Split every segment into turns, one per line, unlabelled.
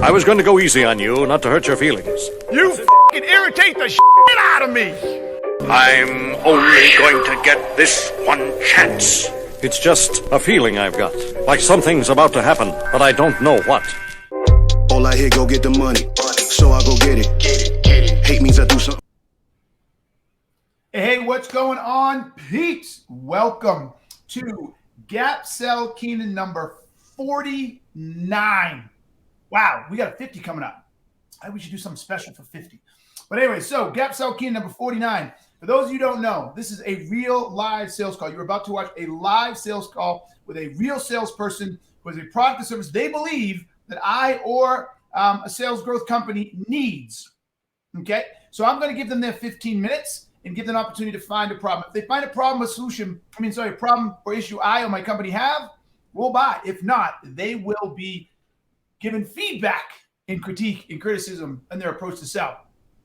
I was going to go easy on you, not to hurt your feelings.
You f***ing irritate the shit out of me!
I'm only going to get this one chance. It's just a feeling I've got. Like something's about to happen, but I don't know what.
All I hear, go get the money. So I go get it. Hate means I do something.
Hey, what's going on, peeps? Welcome to Gap Selling Keenan number 49. Wow, we got a 50 coming up. I think we should do something special for 50. But anyway, so Gap Selling Keenan number 49. For those of you who don't know, this is a real live sales call. You're about to watch a live sales call with a real salesperson who has a product or service they believe that I or a sales growth company needs. Okay, so I'm going to give them their 15 minutes and give them an opportunity to find a problem. If they find a problem or a problem or issue I or my company have, we'll buy. If not, they will be given feedback and critique and criticism in their approach to sell.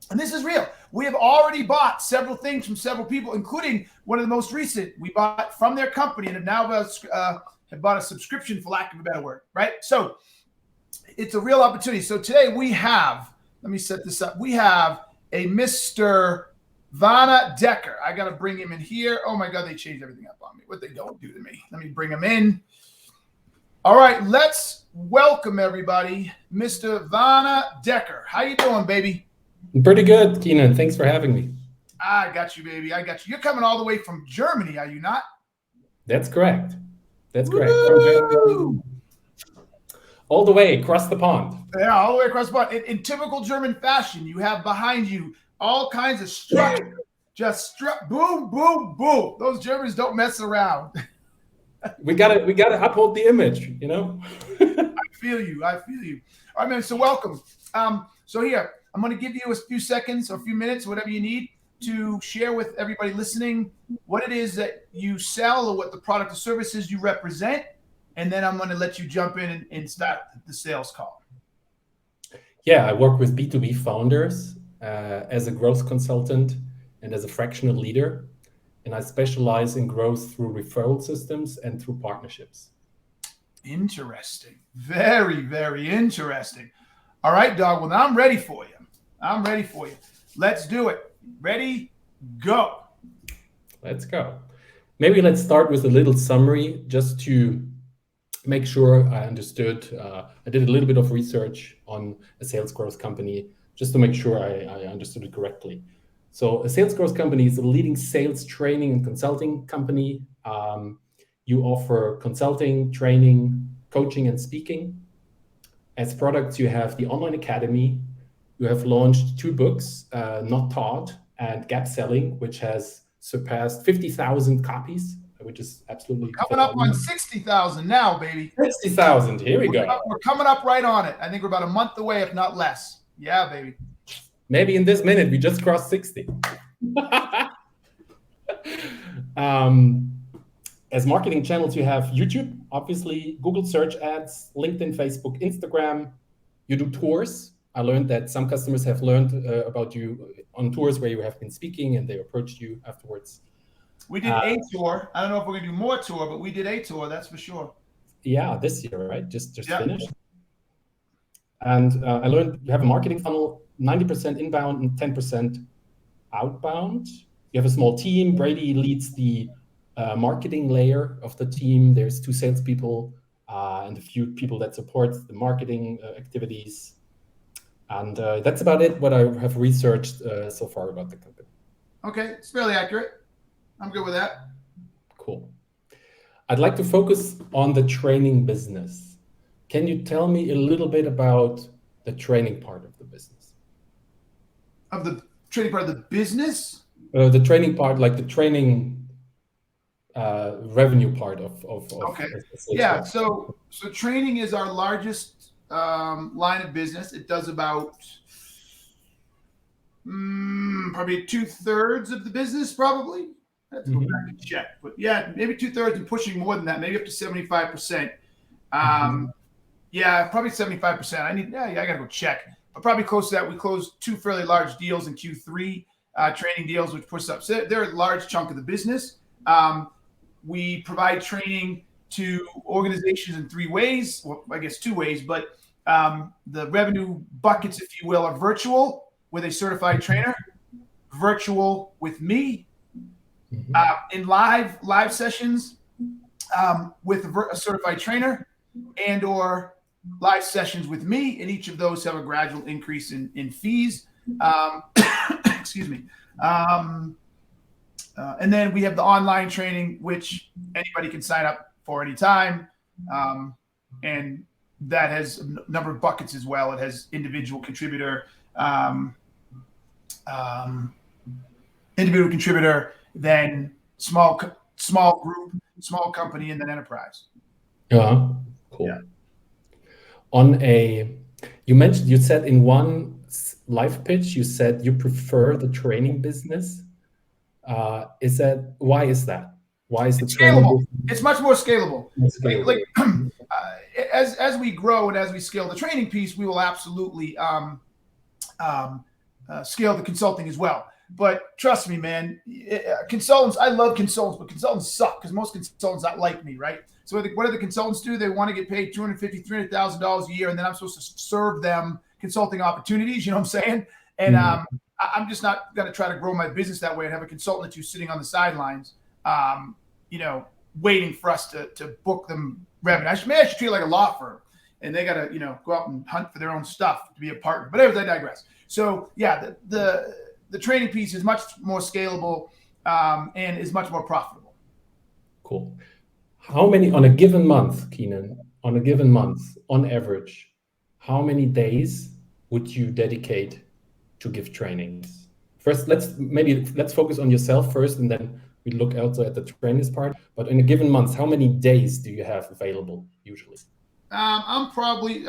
And this is real. We have already bought several things from several people, including one of the most recent we bought from their company and have now have bought a subscription, for lack of a better word, right? So it's a real opportunity. So today we have, let me set this up. We have a Mr. Vanna Decker. I got to bring him in here. Oh my God, they changed everything up on me. What they don't do to me. Let me bring him in. All right, let's welcome everybody, Mr. Vanna Decker. How you doing, baby?
Pretty good, Keenan. Thanks for having me.
I got you, baby. I got you. You're coming all the way from Germany, are you not?
That's correct. That's correct.
Woo!
All the way across the pond.
Yeah, all the way across the pond. In typical German fashion, you have behind you all kinds of structure. Just boom, boom, boom. Those Germans don't mess around.
We gotta uphold the image, you know.
I feel you. All right, man. So welcome. So here, I'm going to give you a few seconds or a few minutes, whatever you need, to share with everybody listening what it is that you sell or what the product or services you represent, and then I'm going to let you jump in and start the sales call.
Yeah, I work with B2B founders as a growth consultant and as a fractional leader, and I specialize in growth through referral systems and through partnerships.
Interesting. Very, very interesting. All right, dog. Well, now I'm ready for you. Let's do it. Ready, go.
Let's go. Maybe let's start with a little summary just to make sure I understood. I did a little bit of research on a sales growth company just to make sure I understood it correctly. So a sales growth company is a leading sales training and consulting company. You offer consulting, training, coaching, and speaking. As products, you have the online academy. You have launched 2 books, Not Taught and Gap Selling, which has surpassed 50,000 copies, which is absolutely
coming up on 60,000 now, baby.
60,000. Here we go.
We're coming up right on it. I think we're about a month away, if not less. Yeah, baby.
Maybe in this minute we just crossed 60. As marketing channels, you have YouTube, obviously, Google search ads, LinkedIn, Facebook, Instagram. You do tours. I learned that some customers have learned about you on tours where you have been speaking and they approached you afterwards.
We did a tour. I don't know if we're going to do more tour, but we did a tour, that's for sure.
Yeah, this year, right? Just finished. And I learned you have a marketing funnel, 90% inbound and 10% outbound. You have a small team. Brady leads the marketing layer of the team. There's 2 salespeople and a few people that support the marketing activities. And that's about it, what I have researched so far about the company.
Okay, it's fairly accurate. I'm good with that.
Cool. I'd like to focus on the training business. Can you tell me a little bit about the training part of the business?
Of the training part of the business?
The training part, like the training revenue part of
okay. Yeah, so training is our largest line of business. It does about probably 2/3 of the business, probably. I have to go back and check, but yeah, maybe 2/3 and pushing more than that, maybe up to 75%. Yeah, probably 75%. I gotta go check, but probably close to that. We closed 2 fairly large deals in Q3, training deals, which pushed up. So they're a large chunk of the business. We provide training to organizations in 3 ways, well, I guess 2 ways, but The revenue buckets, if you will, are virtual with a certified trainer, virtual with me, in live sessions with a certified trainer, and or live sessions with me. And each of those have a gradual increase in fees. Excuse me. And then we have the online training, which anybody can sign up for anytime. And that has a number of buckets as well. It has individual contributor, then small group, small company, and then enterprise.
Yeah, cool. Yeah. You said in one live pitch, you said you prefer the training business. Why is that? Why is the
scalable? It's much more scalable. Like as we grow and as we scale the training piece, we will absolutely scale the consulting as well. But trust me, man, consultants, I love consultants, but consultants suck because most consultants not like me, right? So what do the consultants do? They want to get paid $250,000, $300,000 a year, and then I'm supposed to serve them consulting opportunities. You know what I'm saying? And I'm just not going to try to grow my business that way and have a consultant who's sitting on the sidelines, waiting for us to book them revenue. I should treat it like a law firm, and they got to, go out and hunt for their own stuff to be a partner. But anyways, I digress. So yeah, the training piece is much more scalable and is much more profitable.
Cool. How many on a given month, Keenan? On a given month, on average, how many days would you dedicate to give trainings? First, let's focus on yourself first, and then we look also at the trainings part. But in a given month, how many days do you have available usually?
I'm probably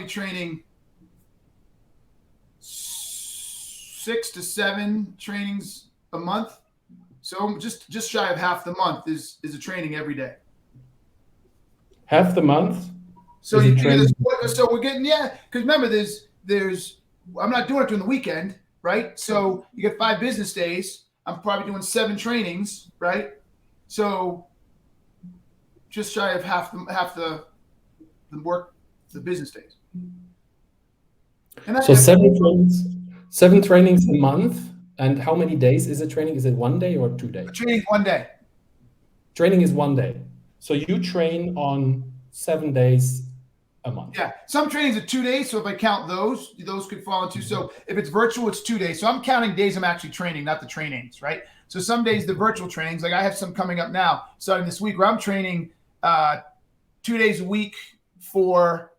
training 6 to 7 trainings a month. So just shy of half the month is a training every day.
Half the month?
So you do this, so we're getting, because remember there's I'm not doing it during the weekend, right? So you get 5 business days. I'm probably doing 7 trainings, right? So just shy of half the business days. And
so 7 trainings a month. And how many days is a training? Is it 1 day or 2 days?
Training 1 day.
Training is 1 day. So you train on 7 days a month.
Yeah. Some trainings are 2 days. So if I count those could fall into. So if it's virtual, it's 2 days. So I'm counting days I'm actually training, not the trainings, right? So some days the virtual trainings, like I have some coming up now, starting this week, where I'm training 2 days a week for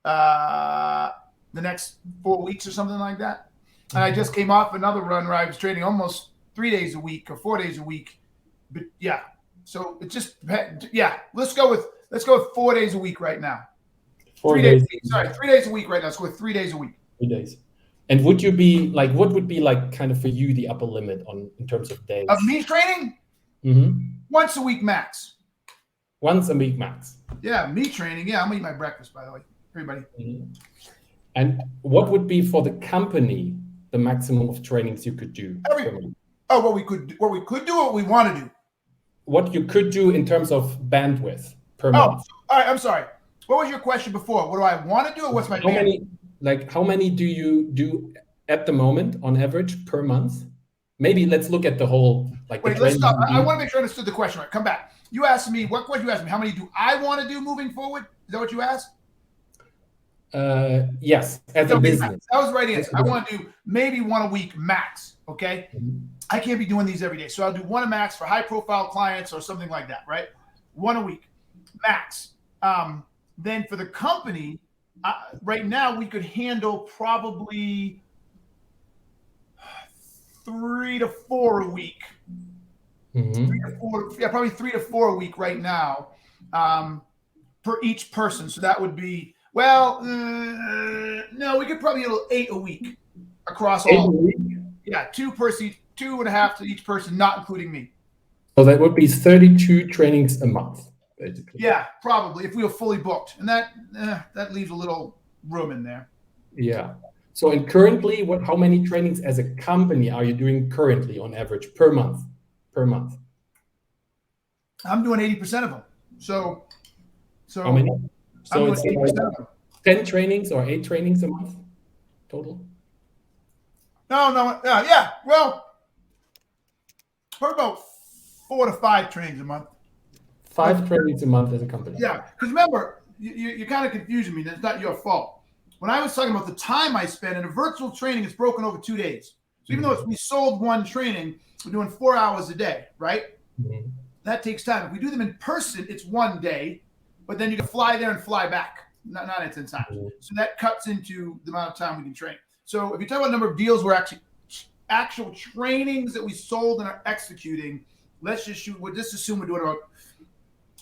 the next 4 weeks or something like that. And I just came off another run where I was training almost 3 days a week or 4 days a week. But yeah, so it just, let's go with 4 days a week right now.
4 days.
3 days a week right now. Let's go with 3 days a week.
3 days. And would you be like, what would be like kind of for you the upper limit in terms of days?
Of me training? Once a week max.
Once a week max.
Yeah, me training. Yeah, I'm gonna eat my breakfast, by the way, everybody.
And what would be for the company the maximum of trainings you could do?
What we could do, what we want to do.
What you could do in terms of bandwidth per month.
All right. I'm sorry. What was your question before? What do I want to do, or what's my bandwidth?
How many do you do at the moment on average per month? Maybe let's look at the whole.
Wait, let's stop. I want to make sure I understood the question right. Come back. You asked me, what question you asked me? How many do I want to do moving forward? Is that what you asked?
Yes, as a business.
That was the right answer. I want to do maybe 1 a week max. Okay. I can't be doing these every day. So I'll do 1 a max for high profile clients or something like that, right? 1 a week max. Then for the company, right now we could handle probably 3 to 4 a week. 3 to 4, probably 3 to 4 a week right now, per each person. So that would be, no, we could probably do 8 a week across all. Yeah, 2.5 to each person, not including me.
So that would be 32 trainings a month, basically.
Yeah, probably if we were fully booked, and that leaves a little room in there.
Yeah. So, and currently, how many trainings as a company are you doing currently on average per month?
I'm doing 80% of them. So
how many? So
I'm
it's
doing 80% of them.
10 trainings or 8 trainings a month total?
No. Yeah. Well, probably about 4 to 5 trainings a month.
5 trainings a month as a company.
Yeah, because remember, you're kind of confusing me. That's not your fault. When I was talking about the time I spend in a virtual training, it's broken over 2 days. So even though we sold one training, we're doing 4 hours a day, right?
Mhm.
That takes time. If we do them in person, it's 1 day, but then you can fly there and fly back, not at 10 times.
Mhm.
So that cuts into the amount of time we can train. So if you talk about the number of deals we're actual trainings that we sold and are executing, let's just assume we're doing about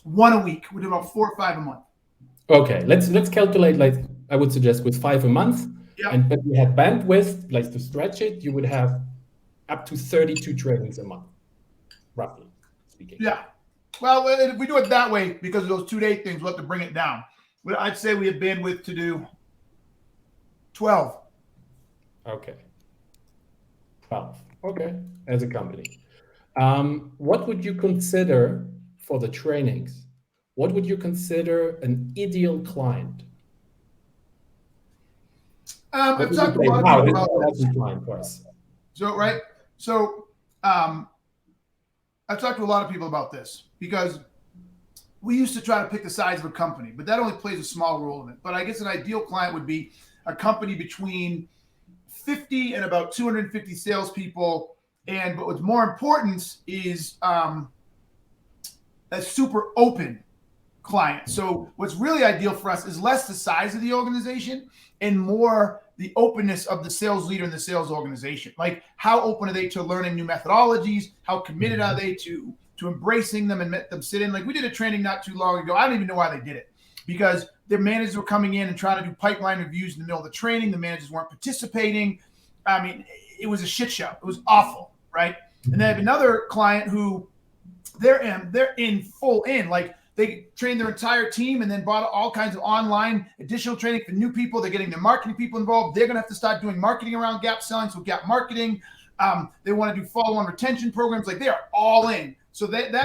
1 a week. We're doing about 4 or 5 a month.
Okay, let's calculate, like I would suggest, with 5 a month.
Yeah.
But you have bandwidth, like to stretch it, you would have up to 32 trainings a month, roughly speaking.
Yeah. Well, if we do it that way, because of those 2-day things, we'll have to bring it down. I'd say we have bandwidth to do 12.
Okay. 12. Okay, as a company. What would you consider for the trainings? What would you consider an ideal client?
I've talked to a lot of people about this.
Client for us.
So, right. So, I've talked to a lot of people about this because we used to try to pick the size of a company, but that only plays a small role in it. But I guess an ideal client would be a company between 50 and about 250 salespeople. But what's more important is a super open client. So what's really ideal for us is less the size of the organization and more the openness of the sales leader and the sales organization. Like, how open are they to learning new methodologies? How committed are they to embracing them and let them sit in? Like, we did a training not too long ago. I don't even know why they did it, because their managers were coming in and trying to do pipeline reviews in the middle of the training. The managers weren't participating. I mean, it was a shit show. It was awful, right? And then I have another client who they're in full in. Like, they trained their entire team and then bought all kinds of online additional training for new people. They're getting their marketing people involved. They're going to have to start doing marketing around Gap Selling. So Gap Marketing, they want to do follow-on retention programs. Like, they are all in. So that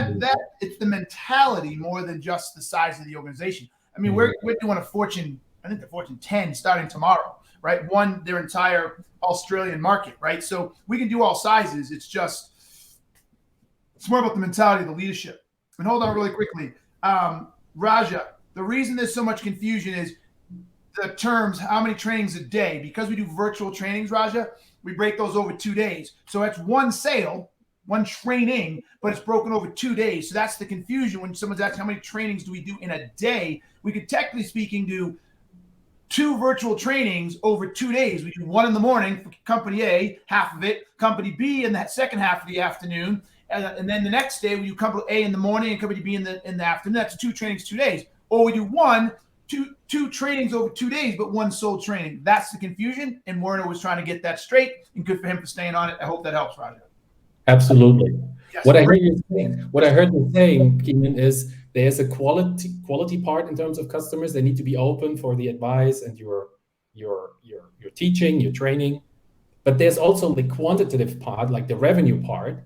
it's the mentality more than just the size of the organization. I mean, we're doing a Fortune, I think the Fortune 10 starting tomorrow, right? Their entire Australian market, right? So we can do all sizes. It's more about the mentality of the leadership. And hold on really quickly. Raja, the reason there's so much confusion is the terms, how many trainings a day. Because we do virtual trainings, Raja, we break those over 2 days. So that's one sale, one training, but it's broken over 2 days. So that's the confusion when someone's asking how many trainings do we do in a day. We could, technically speaking, do 2 virtual trainings over 2 days. We do one in the morning for company A, half of it, company B in that second half of the afternoon. And then the next day we do company A in the morning and company B in the afternoon. That's 2 trainings, 2 days. Or we do two trainings over 2 days, but one sold training. That's the confusion. And Werner was trying to get that straight, and good for him for staying on it. I hope that helps, Roger.
Absolutely.
Yes.
What I heard you saying, Keenan, is there's a quality part in terms of customers. They need to be open for the advice and your teaching, your training. But there's also the quantitative part, like the revenue part.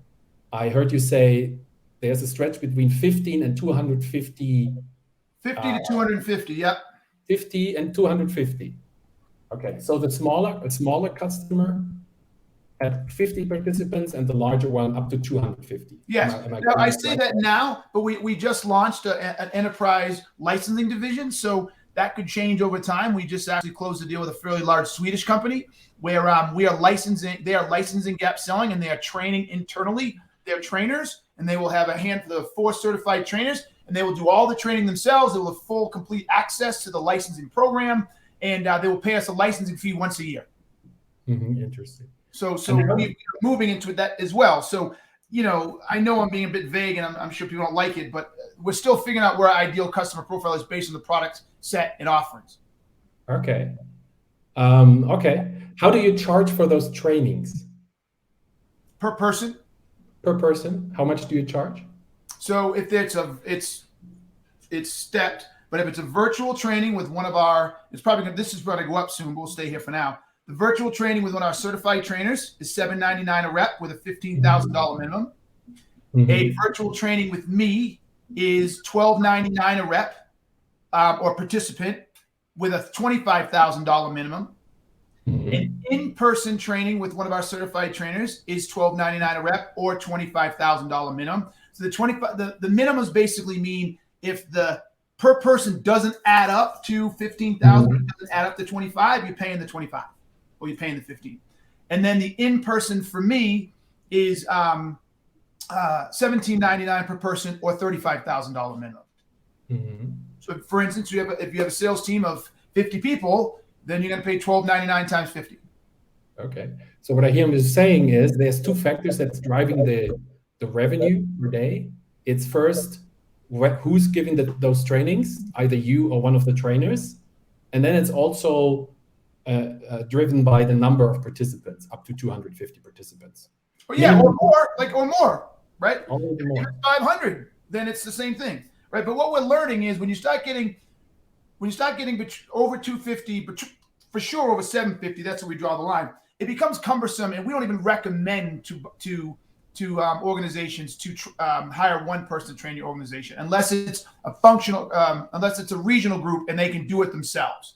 I heard you say there's a stretch between 15 and 250.
50 to 250, yep.
50 and 250. Okay, so a smaller customer at 50 participants and the larger one up to 250.
Yes. I say that now, but we just launched an enterprise licensing division, so that could change over time. We just actually closed a deal with a fairly large Swedish company where they are licensing Gap Selling, and they are training internally their trainers, and they will have a handful of 4 certified trainers, and they will do all the training themselves. They will have full, complete access to the licensing program, and they will pay us a licensing fee once a year.
Interesting.
So we're moving into that as well. So, I know I'm being a bit vague, and I'm sure people don't like it, but we're still figuring out where our ideal customer profile is based on the product set and offerings.
Okay. Okay. How do you charge for those trainings?
Per person.
Per person, how much do you charge?
So if it's stepped, but if it's a virtual training with one of our, this is probably go up soon, but we'll stay here for now. The virtual training with one of our certified trainers is $799 a rep with a $15,000 minimum. A virtual training with me is $12.99 a rep or participant with a $25,000 minimum.
Mhm.
And in-person training with one of our certified trainers is $12.99 a rep or $25,000 minimum. So the minimums basically mean if the per person doesn't add up to 15,000,
Mhm.
doesn't add up to 25, you're paying the 25 or you're paying the 15. And then the in-person for me is $17.99 per person or $35,000 minimum.
Mhm.
So for instance, if you have a sales team of 50 people, then you're going to pay $12.99 times 50.
Okay. So what I hear him saying is there's two factors that's driving the revenue per day. It's first who's giving those trainings, either you or one of the trainers, and then it's also driven by the number of participants, up to 250 participants.
Or yeah,
Minimum,
or more, right?
only
If
more.
it's 500, then it's the same thing, right? But what we're learning is when you start getting over 250, but for sure over 750, that's where we draw the line. It becomes cumbersome, and we don't even recommend to organizations to hire one person to train your organization unless it's a functional, unless it's a regional group and they can do it themselves.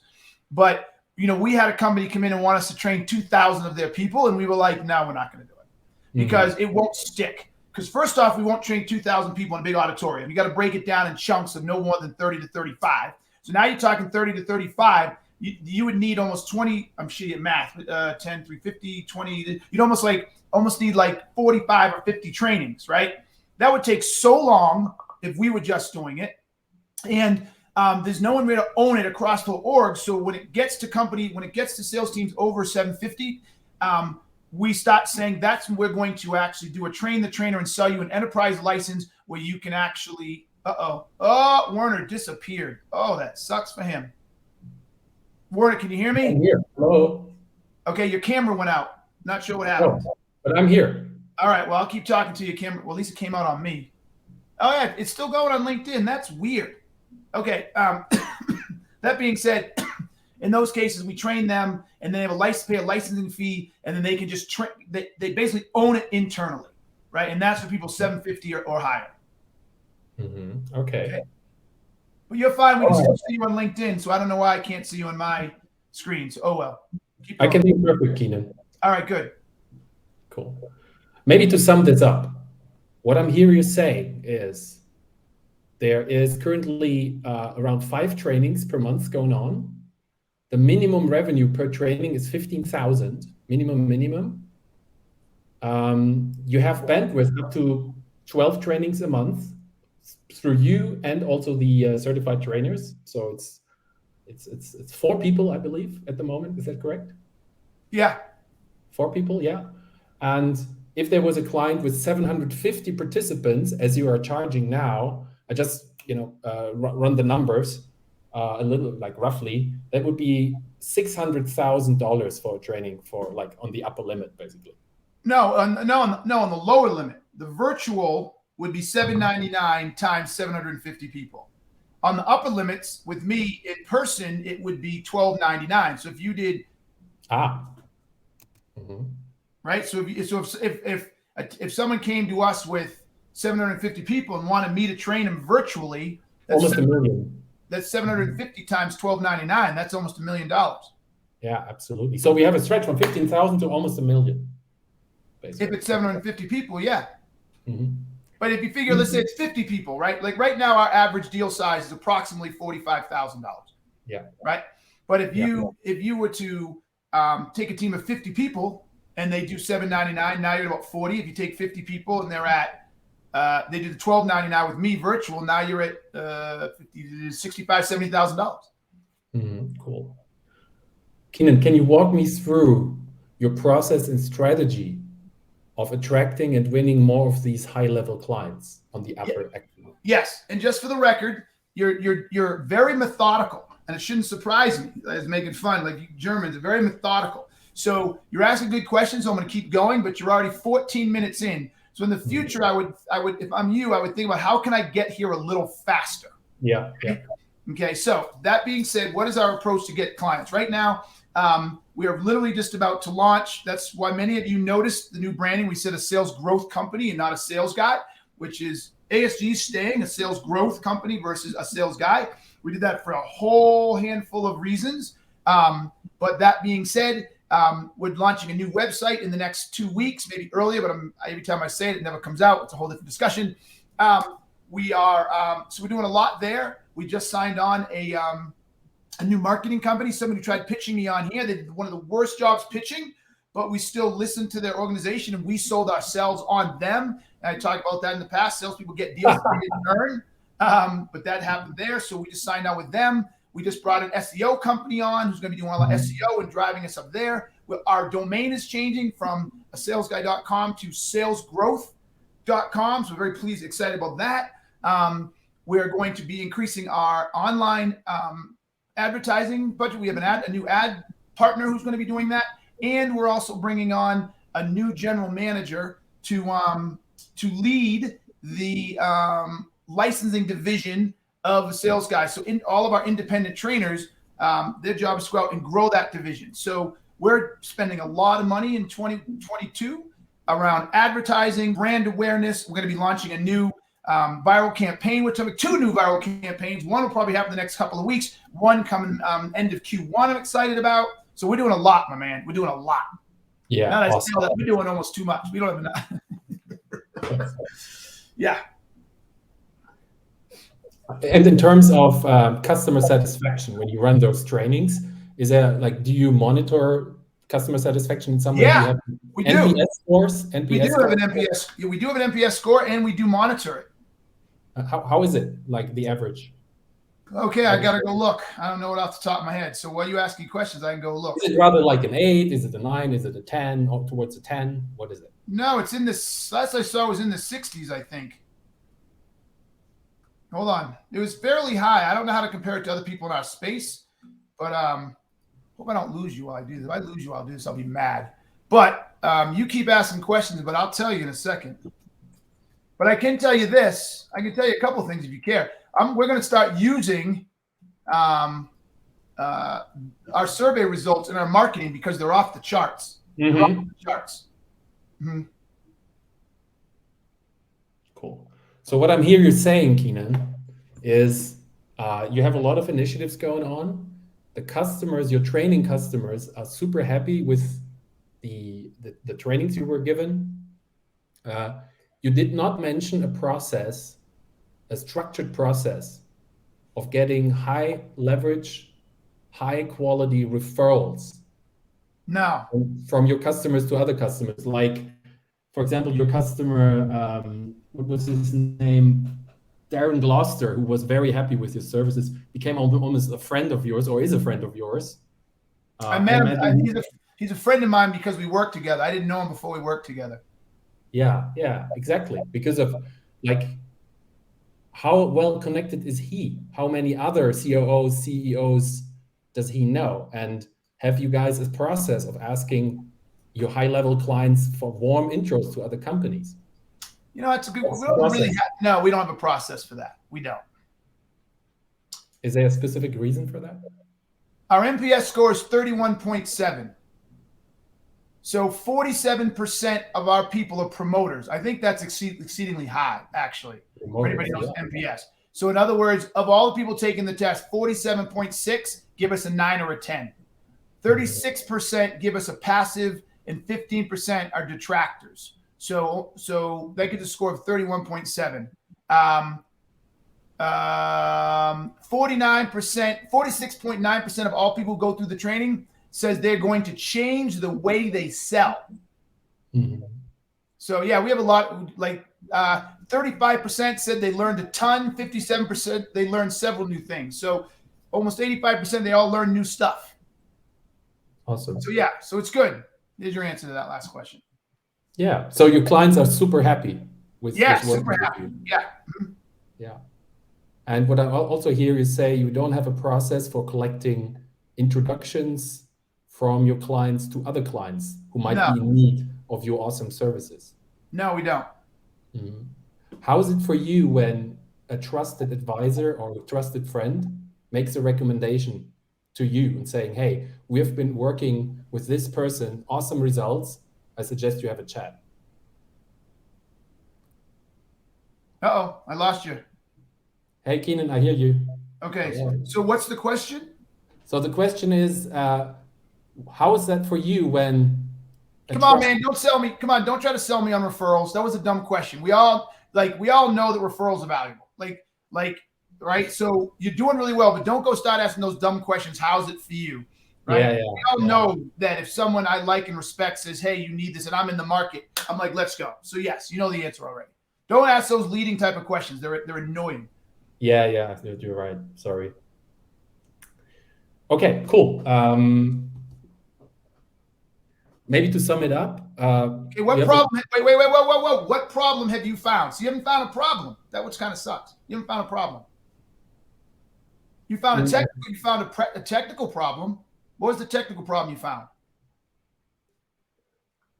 But we had a company come in and want us to train 2,000 of their people, and we were like, no, we're not going to do it because it won't stick. Because first off, we won't train 2,000 people in a big auditorium. You got to break it down in chunks of no more than 30 to 35. So now you're talking 30 to 35. You would need almost 20. I'm shitty at math. 10, 350, 20. You'd almost need like 45 or 50 trainings, right? That would take so long if we were just doing it. And there's no one there to own it across the org. So when it gets to sales teams over 750, we start saying that's when we're going to actually do a train the trainer and sell you an enterprise license where you can actually, Werner disappeared. Oh, that sucks for him. Werner, can you hear me?
I'm here. Hello.
Okay, your camera went out. Not sure what happened.
Oh, but I'm here.
All right, well, I'll keep talking to you, camera. Well, at least it came out on me. Oh, yeah, it's still going on LinkedIn. That's weird. Okay, that being said, in those cases, we train them, and then they have pay a licensing fee, and then they can just they basically own it internally, right? And that's for people 750 or higher.
Mm-hmm. Okay.
But you're fine. We can still see you on LinkedIn, so I don't know why I can't see you on my screen. So, oh well.
I can be perfect, Keenan.
All right, good.
Cool. Maybe to sum this up, what I'm hearing you saying is there is currently around 5 trainings per month going on. The minimum revenue per training is 15,000 minimum. You have bandwidth up to 12 trainings a month through you and also the certified trainers. So it's 4 people, I believe, at the moment. Is that correct?
Yeah.
4 people, yeah. And if there was a client with 750 participants, as you are charging now, I just run the numbers a little, like roughly, that would be $600,000 for a training for like on the upper limit, basically.
No, on the lower limit. The virtual would be $799 times 750 people. On the upper limits, with me in person, it would be $12.99. So if you did, right. So if someone came to us with 750 people and wanted me to train them virtually, that's
almost $1 million.
That's 750 times $12.99. That's almost $1 million.
Yeah, absolutely. So we have a stretch from 15,000 to almost $1 million. Basically.
If it's 750 people, yeah.
Mm-hmm.
But if you figure, let's say it's 50 people, right? Like right now, our average deal size is approximately $45,000.
Yeah.
Right. But if you were to take a team of 50 people and they do $799, now you're at about 40. If you take 50 people and they're at they do the $12.99 with me virtual, now you're at $65,000, $70,000.
Cool. Keenan, can you walk me through your process and strategy of attracting and winning more of these high-level clients on the upper action?
Yes, and just for the record, you're very methodical, and it shouldn't surprise me as making fun. Like you Germans are very methodical. So you're asking good questions. So I'm going to keep going, but you're already 14 minutes in. So in the future, I would, if I'm you, I would think about how can I get here a little faster.
Yeah.
Okay. So that being said, what is our approach to get clients right now? We are literally just about to launch. That's why many of you noticed the new branding. We said a sales growth company and not a sales guy, which is ASG staying a sales growth company versus a sales guy. We did that for a whole handful of reasons. But that being said, we're launching a new website in the next 2 weeks, maybe earlier, but every time I say it, it never comes out. It's a whole different discussion. So we're doing a lot there. We just signed on a new marketing company. Somebody tried pitching me on here. They did one of the worst jobs pitching, but we still listened to their organization and we sold ourselves on them. And I talked about that in the past. Salespeople get deals that they didn't earn, but that happened there. So we just signed on with them. We just brought an SEO company on who's going to be doing a lot of SEO and driving us up there. Our domain is changing from a salesguy.com to salesgrowth.com. So we're very pleased, excited about that. We're going to be increasing our online advertising budget. We have a new ad partner who's going to be doing that. And we're also bringing on a new general manager to lead the licensing division of the sales guys. So in all of our independent trainers, their job is to go out and grow that division. So we're spending a lot of money in 2022 around advertising, brand awareness. We're going to be launching a new viral campaign. We're talking 2 new viral campaigns. One will probably happen the next couple of weeks. One coming end of Q1 I'm excited about. So we're doing a lot, my man. We're doing a lot.
Yeah.
Now that
Awesome.
I feel that we're doing almost too much. We don't have enough. Yeah.
And in terms of customer satisfaction, when you run those trainings, is there do you monitor customer satisfaction in some way?
Yeah,
do you have
we do.
NPS scores? NPS
We do
scores?
have an NPS. We do have an NPS score, and we do monitor it.
How is it, the average?
Okay, I gotta go look. I don't know it off the top of my head. So while you asking questions, I can go look.
Is it rather like an 8? Is it a 9? Is it a 10? Or towards a 10? What is it?
No, it's in this. Last I saw was in the 60s, I think. Hold on. It was fairly high. I don't know how to compare it to other people in our space, but hope I don't lose you while I do this. If I lose you while I do this, I'll be mad. But you keep asking questions, but I'll tell you in a second. But I can tell you this. I can tell you a couple of things if you care. We're going to start using our survey results in our marketing because they're off the charts.
Mm-hmm.
They're off the charts. Mm-hmm.
Cool. So what I'm hearing you saying, Keenan, is you have a lot of initiatives going on. The customers, your training customers, are super happy with the trainings you were given. You did not mention a process, a structured process of getting high leverage, high quality referrals.
No.
From your customers to other customers. Like, for example, your customer, what was his name? Darren Gloucester, who was very happy with your services, became almost a friend of yours, or is a friend of yours.
I met him. He's a friend of mine because we worked together. I didn't know him before we worked together.
Yeah, exactly. Because of how well connected is he? How many other COOs, CEOs does he know? And have you guys a process of asking your high-level clients for warm intros to other companies?
It's a good. We don't really have, we don't have a process for that. We don't.
Is there a specific reason for that?
Our NPS score is 31.7. So 47% of our people are promoters. I think that's exceedingly high, actually. For anybody knows NPS. So in other words, of all the people taking the test, 47.6 give us a 9 or a 10. 36% give us a passive, and 15% are detractors. So they get a score of 31.7. 46.9% of all people who go through the training says they're going to change the way they sell.
Mm-hmm.
So yeah, we have a lot. 35% said they learned a ton. 57% they learned several new things. So almost 85% they all learn new stuff.
Awesome.
So yeah, so it's good. Here's your answer to that last question.
Yeah. So your clients are super happy with
super happy. Yeah.
Yeah. And what I also hear you say, you don't have a process for collecting introductions from your clients to other clients who might be in need of your awesome services.
No, we don't.
Mm-hmm. How is it for you when a trusted advisor or a trusted friend makes a recommendation to you and saying, hey, we have been working with this person, awesome results, I suggest you have a chat?
Uh-oh, I lost you.
Hey, Keenan, I hear you.
Okay.
Yeah.
So what's the question?
So the question is, how is that for you when?
Come on, man! Don't sell me. Come on! Don't try to sell me on referrals. That was a dumb question. We all know that referrals are valuable. Right? So you're doing really well, but don't go start asking those dumb questions. How's it for you? Right?
Yeah,
We all know that if someone I like and respect says, "Hey, you need this," and I'm in the market, I'm like, "Let's go." So yes, you know the answer already. Don't ask those leading type of questions. They're annoying.
Yeah, you're right. Sorry. Okay, cool. Maybe to sum it up.
Okay, what problem? Wait, whoa. What problem have you found? So you haven't found a problem. That which kind of sucks. You haven't found a problem. You found a technical problem. What was the technical problem you found?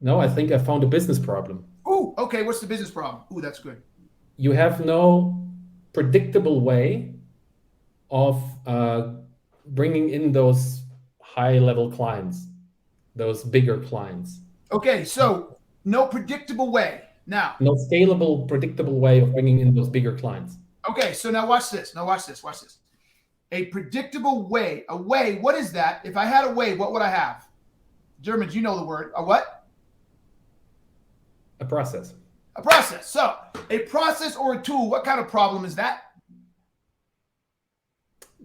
No, I think I found a business problem.
Ooh, okay. What's the business problem? Ooh, that's good.
You have no predictable way of bringing in those high-level clients, those bigger clients.
Okay, so no predictable way. Now,
no scalable, predictable way of bringing in those bigger clients.
Okay, so now watch this. Watch this. A predictable way. A way, what is that? If I had a way, what would I have? Germans, you know the word. A what?
A process.
A process. So, a process or a tool, what kind of problem is that?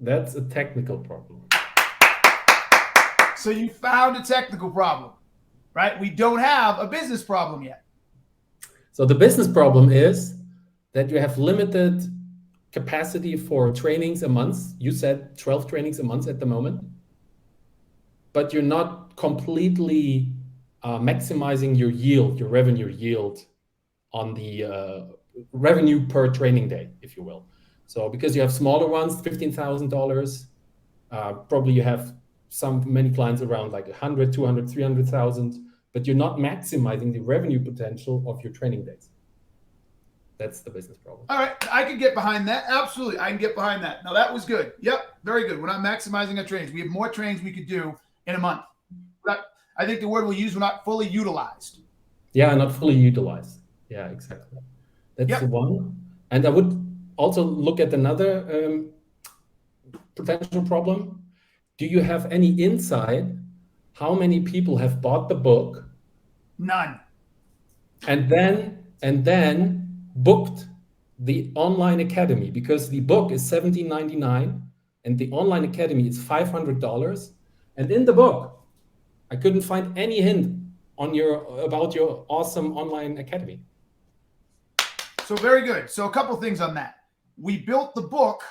That's a technical problem.
So you found a technical problem, right? We don't have a business problem yet.
So the business problem is that you have limited capacity for trainings a month. You said 12 trainings a month at the moment, but you're not completely maximizing your yield, your revenue yield on the revenue per training day, if you will. So because you have smaller ones, $15,000, probably you have many clients around like 100, 200, 300,000, but you're not maximizing the revenue potential of your training days. That's the business problem.
All right, I can get behind that. Absolutely, I can get behind that. Now that was good. Yep, very good. We're not maximizing our trainings. We have more trainings we could do in a month. But I think the word we'll use, we're not fully utilized.
Yeah, not fully utilized. Yeah, exactly. That's the one. And I would also look at another potential problem. Do you have any insight how many people have bought the book?
None.
And then booked the online academy, because the book is $17.99 and the online academy is $500. And in the book, I couldn't find any hint about your awesome online academy.
So very good. So a couple things on that. We built the book.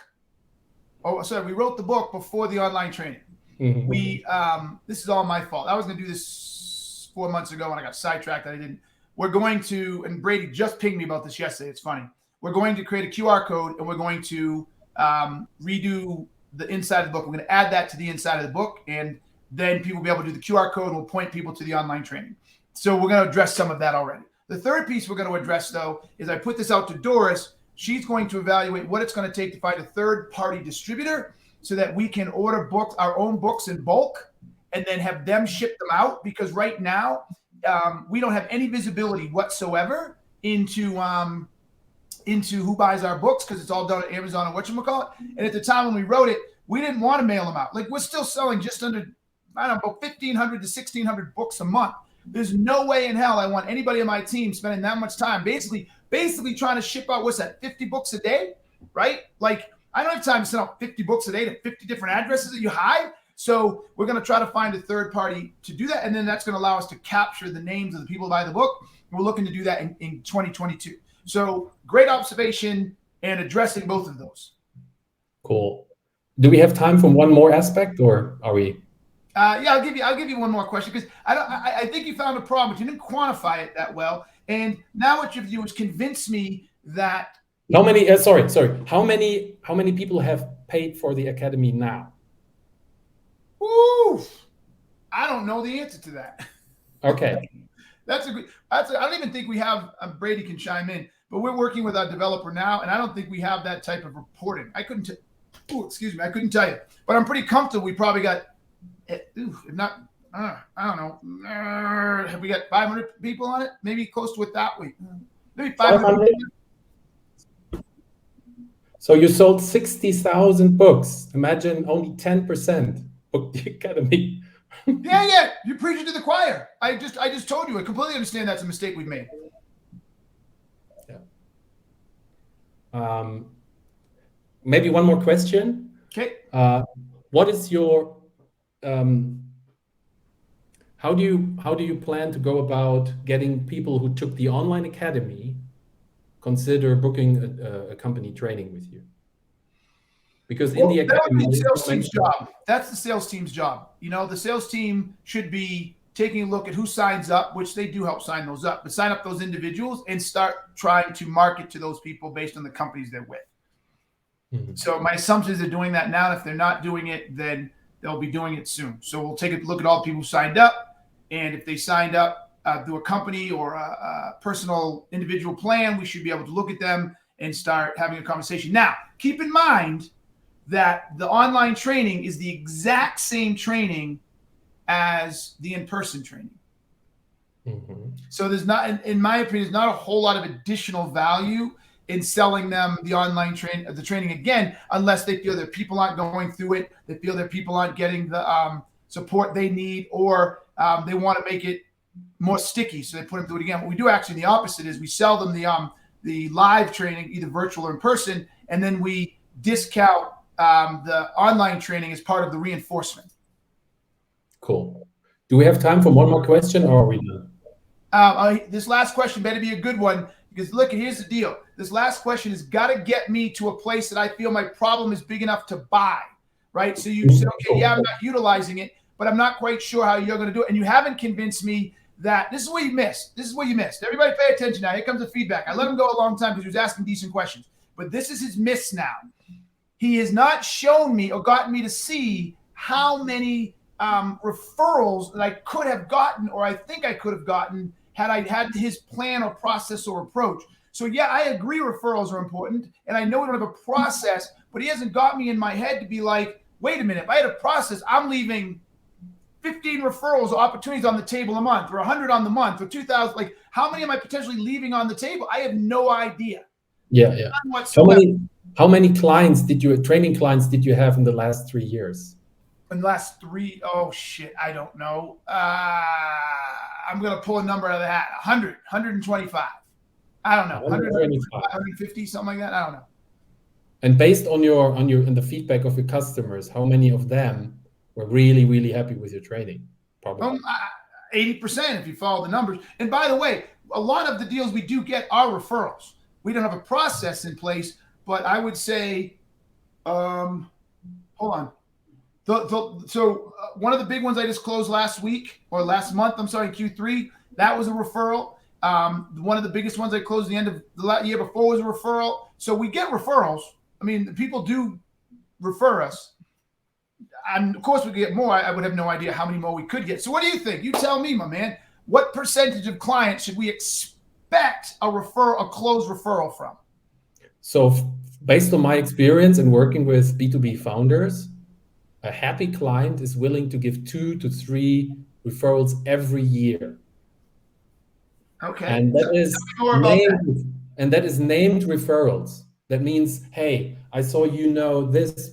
We wrote the book before the online training. Mm-hmm. This is all my fault. I was going to do this 4 months ago and I got sidetracked. I didn't. We're going to, and Brady just pinged me about this yesterday. It's funny. We're going to create a QR code and we're going to redo the inside of the book. We're going to add that to the inside of the book, and then people will be able to do the QR code and we'll point people to the online training. So we're going to address some of that already. The third piece we're going to address, though, is I put this out to Doris. She's going to evaluate what it's going to take to find a third-party distributor so that we can order our own books in bulk and then have them ship them out. Because right now, we don't have any visibility whatsoever into who buys our books, because it's all done at Amazon and whatchamacallit. And at the time when we wrote it, we didn't want to mail them out. Like, we're still selling just under, I don't know, about 1,500 to 1,600 books a month. There's no way in hell I want anybody on my team spending that much time basically trying to ship out, what's that, 50 books a day, right? Like, I don't have time to send out 50 books a day to 50 different addresses that you hide. So we're going to try to find a third party to do that. And then that's going to allow us to capture the names of the people who buy the book. We're looking to do that in 2022. So great observation and addressing both of those.
Cool. Do we have time for one more aspect, or are we?
Yeah, I'll give you one more question, because I think you found a problem, but you didn't quantify it that well. And now what you've done is convince me that.
How many? Sorry. How many people have paid for the academy now?
Ooh, I don't know the answer to that.
Okay.
I don't even think we have. Brady can chime in, but we're working with our developer now, and I don't think we have that type of reporting. I couldn't tell you, but I'm pretty comfortable. We probably got. If not, I don't know. Have we got 500 people on it? Maybe close to it that week. Maybe 500.
So you sold 60,000 books. Imagine only 10% booked the academy.
Yeah. You're preaching to the choir. I just told you. I completely understand that's a mistake we've made.
Yeah. Maybe one more question.
Okay.
What is your how do you plan to go about getting people who took the online academy consider booking a company training with you? Because in the academy,
the sales team's job. That's the sales team's job. The sales team should be taking a look at who signs up, which they do help sign those up, but sign up those individuals and start trying to market to those people based on the companies they're with. Mm-hmm. So my assumption is they're doing that now. If they're not doing it, then they'll be doing it soon. So we'll take a look at all the people who signed up. And if they signed up through a company or a personal individual plan, we should be able to look at them and start having a conversation. Now, keep in mind that the online training is the exact same training as the in-person training. Mm-hmm. So there's not, in my opinion, there's not a whole lot of additional value in selling them the online training again, unless they feel that people aren't going through it, they feel that people aren't getting the support they need, or they want to make it more sticky, so they put them through it again. What we do actually, the opposite is we sell them the live training, either virtual or in person, and then we discount the online training as part of the reinforcement.
Cool. Do we have time for one more question, or are we done?
This last question better be a good one, because look, here's the deal. This last question has got to get me to a place that I feel my problem is big enough to buy, right? So you said, okay, yeah, I'm not utilizing it, but I'm not quite sure how you're going to do it. And you haven't convinced me that this is what you missed. This is what you missed. Everybody pay attention now. Here comes the feedback. I let him go a long time because he was asking decent questions, but this is his miss now. He has not shown me or gotten me to see how many referrals that I could have gotten, or I think I could have gotten, had I had his plan or process or approach. So yeah, I agree referrals are important, and I know we don't have a process, but he hasn't got me in my head to be like, wait a minute, if I had a process, I'm leaving 15 referrals or opportunities on the table a month, or 100 on the month, or 2,000. Like, how many am I potentially leaving on the table? I have no idea.
Yeah. How many training clients did you have in the last 3 years?
In the last 3, oh shit, I don't know. I'm going to pull a number out of the hat. 100, 125. I don't know. 125, 150, something like that. I don't know.
And based on the feedback of your customers, how many of them were really, really happy with your training? Probably
80% if you follow the numbers. And by the way, a lot of the deals we do get are referrals. We don't have a process in place, but I would say, hold on. So one of the big ones I just closed last month, Q3, that was a referral. One of the biggest ones I closed the end of the year before was a referral. So we get referrals. I mean, people do refer us. And of course we could get more. I would have no idea how many more we could get. So what do you think? You tell me, my man. What percentage of clients should we expect a closed referral from?
So based on my experience in working with B2B founders, a happy client is willing to give 2 to 3 referrals every year.
Okay.
And that is named referrals. That means, hey, I saw this.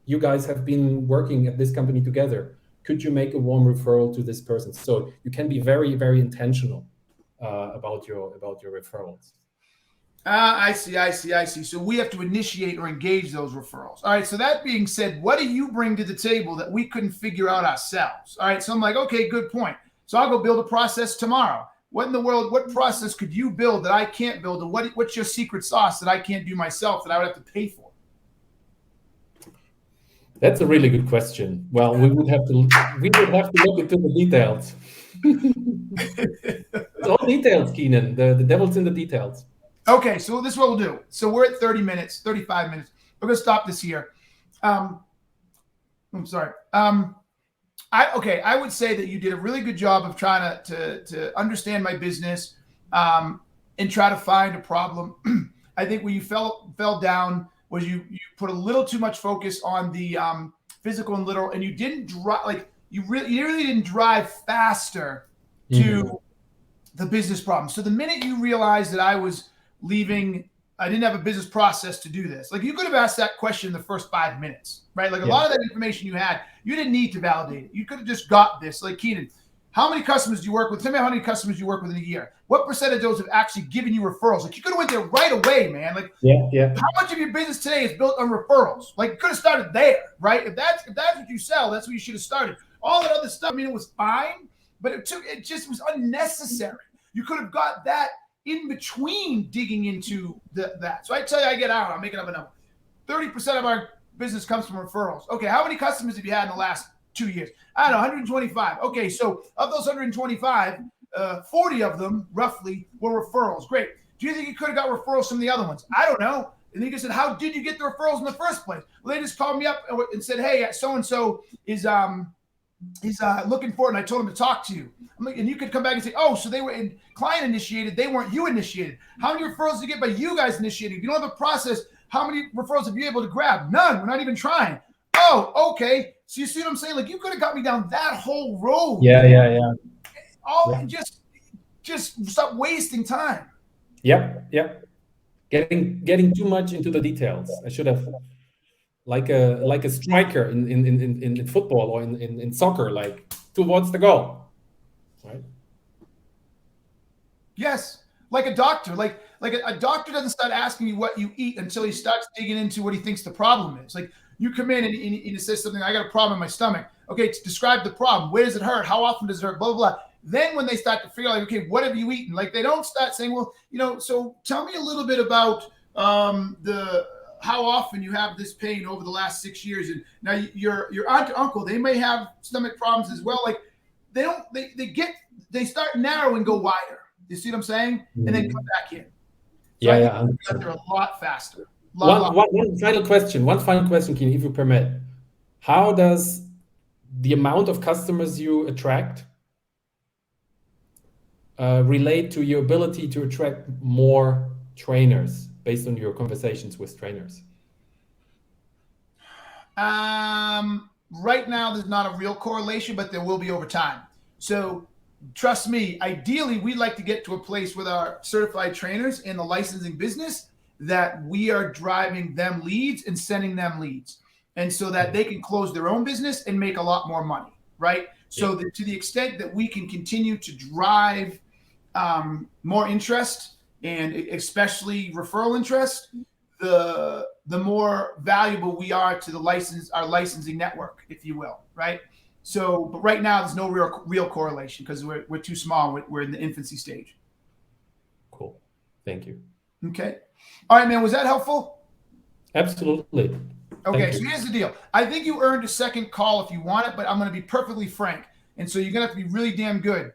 You guys have been working at this company together. Could you make a warm referral to this person? So you can be very, very intentional about your referrals.
I see. So we have to initiate or engage those referrals. All right. So that being said, what do you bring to the table that we couldn't figure out ourselves? All right. So I'm like, okay, good point. So I'll go build a process tomorrow. What in the world, what process could you build that I can't build? And what's your secret sauce that I can't do myself that I would have to pay for?
That's a really good question. Well, we would have to look into the details. It's all details, Keenan. The devil's in the details.
Okay, so this is what we'll do. So we're at 30 minutes, 35 minutes. We're gonna stop this here. I'm sorry. I would say that you did a really good job of trying to understand my business and try to find a problem. I think where you fell down was you put a little too much focus on the physical and literal, and you didn't drive you really didn't drive faster to the business problem. So the minute you realized that I was leaving I didn't have a business process to do this. Like, you could have asked that question in the first 5 minutes, right? Like, a lot of that information you had, you didn't need to validate it. You could have just got this. Like, Keenan, how many customers do you work with? Tell me how many customers do you work with in a year? What percentage of those have actually given you referrals? Like, you could have went there right away, man. Like, how much of your business today is built on referrals? Like, you could have started there, right? If that's what you sell, that's where you should have started. All that other stuff, I mean, it was fine, but it just was unnecessary. You could have got that in between digging into that. So I tell you, I get out. I'm making up a number. 30% of our business comes from referrals. Okay, how many customers have you had in the last 2 years? I don't know, 125. Okay, so of those 125, 40 of them roughly were referrals. Great. Do you think you could have got referrals from the other ones? I don't know. And he just said, how did you get the referrals in the first place? Well, they just called me up and said, hey, so-and-so is he's looking for it, and I told him to talk to you. I'm like, and you could come back and say, oh, so they were client initiated, they weren't you initiated. How many referrals did you get by you guys initiating? If you don't have a process, how many referrals have you able to grab? None. We're not even trying. Oh, okay. So you see what I'm saying? Like, you could have got me down that whole road.
Yeah.
Just stop wasting time.
Yep. Getting too much into the details. I should have, like a striker in football or in soccer, like, towards the goal, right? Yes, like a doctor. Like a doctor doesn't start asking you what you eat until he starts digging into what he thinks the problem is. Like, you come in and he says something, I got a problem in my stomach. Okay, describe the problem. Where does it hurt? How often does it hurt? Blah, blah, blah. Then when they start to figure out, like, okay, what have you eaten? Like, they don't start saying, well, so tell me a little bit about how often you have this pain over the last 6 years. And now your aunt or uncle, they may have stomach problems as well. Like, they start narrow and go wider. You see what I'm saying? And then come back in. So they're a lot faster. One final question, Keenan, if you permit. How does the amount of customers you attract relate to your ability to attract more trainers based on your conversations with trainers?
Right now, there's not a real correlation, but there will be over time. So trust me, ideally, we'd like to get to a place with our certified trainers in the licensing business that we are driving them leads and sending them leads. And so that they can close their own business and make a lot more money, right? So that to the extent that we can continue to drive more interest, and especially referral interest, the more valuable we are to our licensing network, if you will, right? So, but right now there's no real correlation because we're too small. We're in the infancy stage.
Cool. Thank you.
Okay. All right, man. Was that helpful?
Absolutely.
Okay. So here's the deal. I think you earned a second call if you want it, but I'm going to be perfectly frank. And so you're going to have to be really damn good.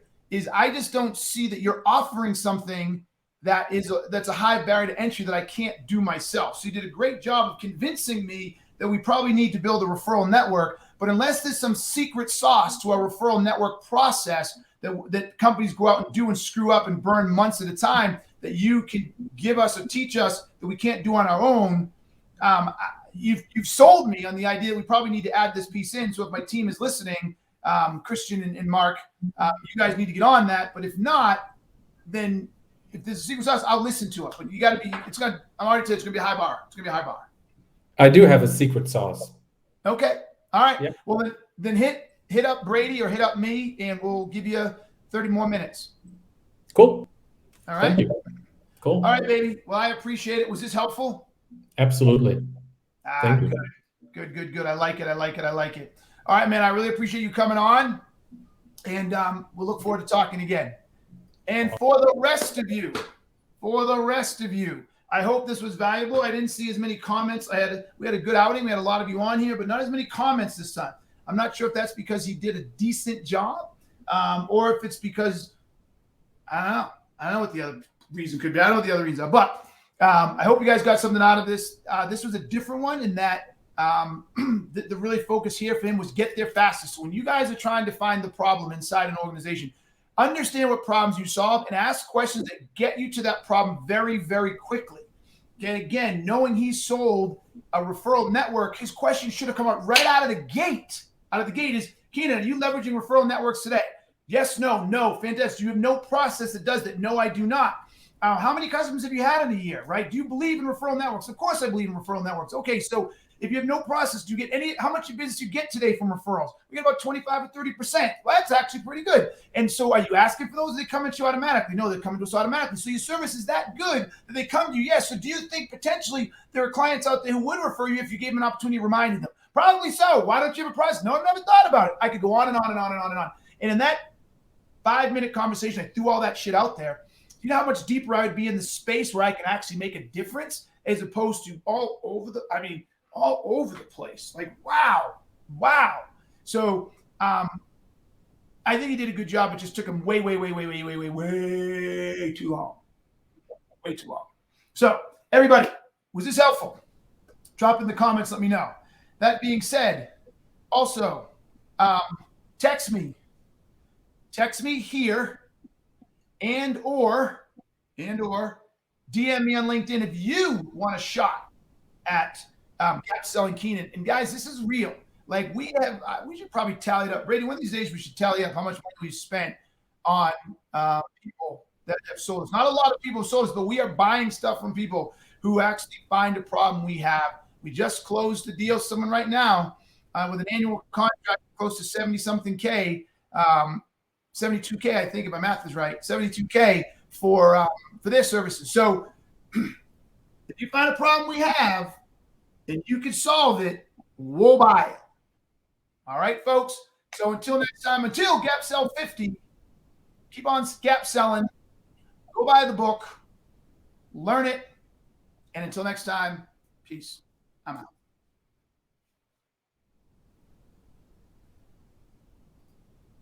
I just don't see that you're offering something that's a high barrier to entry that I can't do myself. So you did a great job of convincing me that we probably need to build a referral network. But unless there's some secret sauce to our referral network process that companies go out and do and screw up and burn months at a time, that you can give us or teach us that we can't do on our own, you've sold me on the idea that we probably need to add this piece in. So if my team is listening, Christian and Mark, you guys need to get on that. But if not, then if there's a secret sauce, I'll listen to it. But you got to be. I'm already saying it's gonna be a high bar. It's gonna be a high bar.
I do have a secret sauce.
Okay. All right. Yep. Well, then hit up Brady or hit up me, and we'll give you 30 more minutes.
Cool.
All right.
Thank you. Cool.
All right, baby. Well, I appreciate it. Was this helpful?
Absolutely. Thank you.
Good. I like it. All right, man. I really appreciate you coming on, and we'll look forward to talking again. And for the rest of you, I hope this was valuable. I didn't see as many comments. We had a good outing. We had a lot of you on here, but not as many comments this time. I'm not sure if that's because he did a decent job, or if it's because I don't know what the other reason could be. I don't know what the other reasons are, but I hope you guys got something out of this. This was a different one in that the really focus here for him was get there fastest. So when you guys are trying to find the problem inside an organization, understand what problems you solve and ask questions that get you to that problem very, very quickly. Okay, again, knowing he sold a referral network, his question should have come up right out of the gate. Is, Keenan, are you leveraging referral networks today? Yes, no, fantastic. You have no process that does that. No, I do not. How many customers have you had in a year, right? Do you believe in referral networks? Of course I believe in referral networks. Okay, so if you have no process, do you get how much of business you get today from referrals? We get about 25 or 30%. Well, that's actually pretty good. And so are you asking for those? They come at you automatically. No, they're coming to us automatically. So your service is that good that they come to you. Yes. So do you think potentially there are clients out there who would refer you if you gave them an opportunity of reminding them? Probably so. Why don't you have a process? No, I've never thought about it. I could go on and on and on and on and on. And in that 5-minute conversation, I threw all that shit out there. You know how much deeper I would be in the space where I can actually make a difference as opposed to all over the place. Like, wow. So I think he did a good job. It just took him way too long. Way too long. So everybody, was this helpful? Drop in the comments, let me know. That being said, also text me here and or DM me on LinkedIn if you want a shot at Gap Selling Keenan. And guys, this is real. Like we should probably tally it up. Brady, one of these days we should tally up how much money we've spent on people that have sold us. Not a lot of people have sold us, but we are buying stuff from people who actually find a problem we have. We just closed the deal. Someone right now with an annual contract close to 70-something K, 72K, I think if my math is right, 72K for their services. So if you find a problem we have and you can solve it, we'll buy it. All right, folks. So until next time, until Gap Sell 50, keep on gap selling. Go buy the book, learn it, and until next time, peace. I'm out.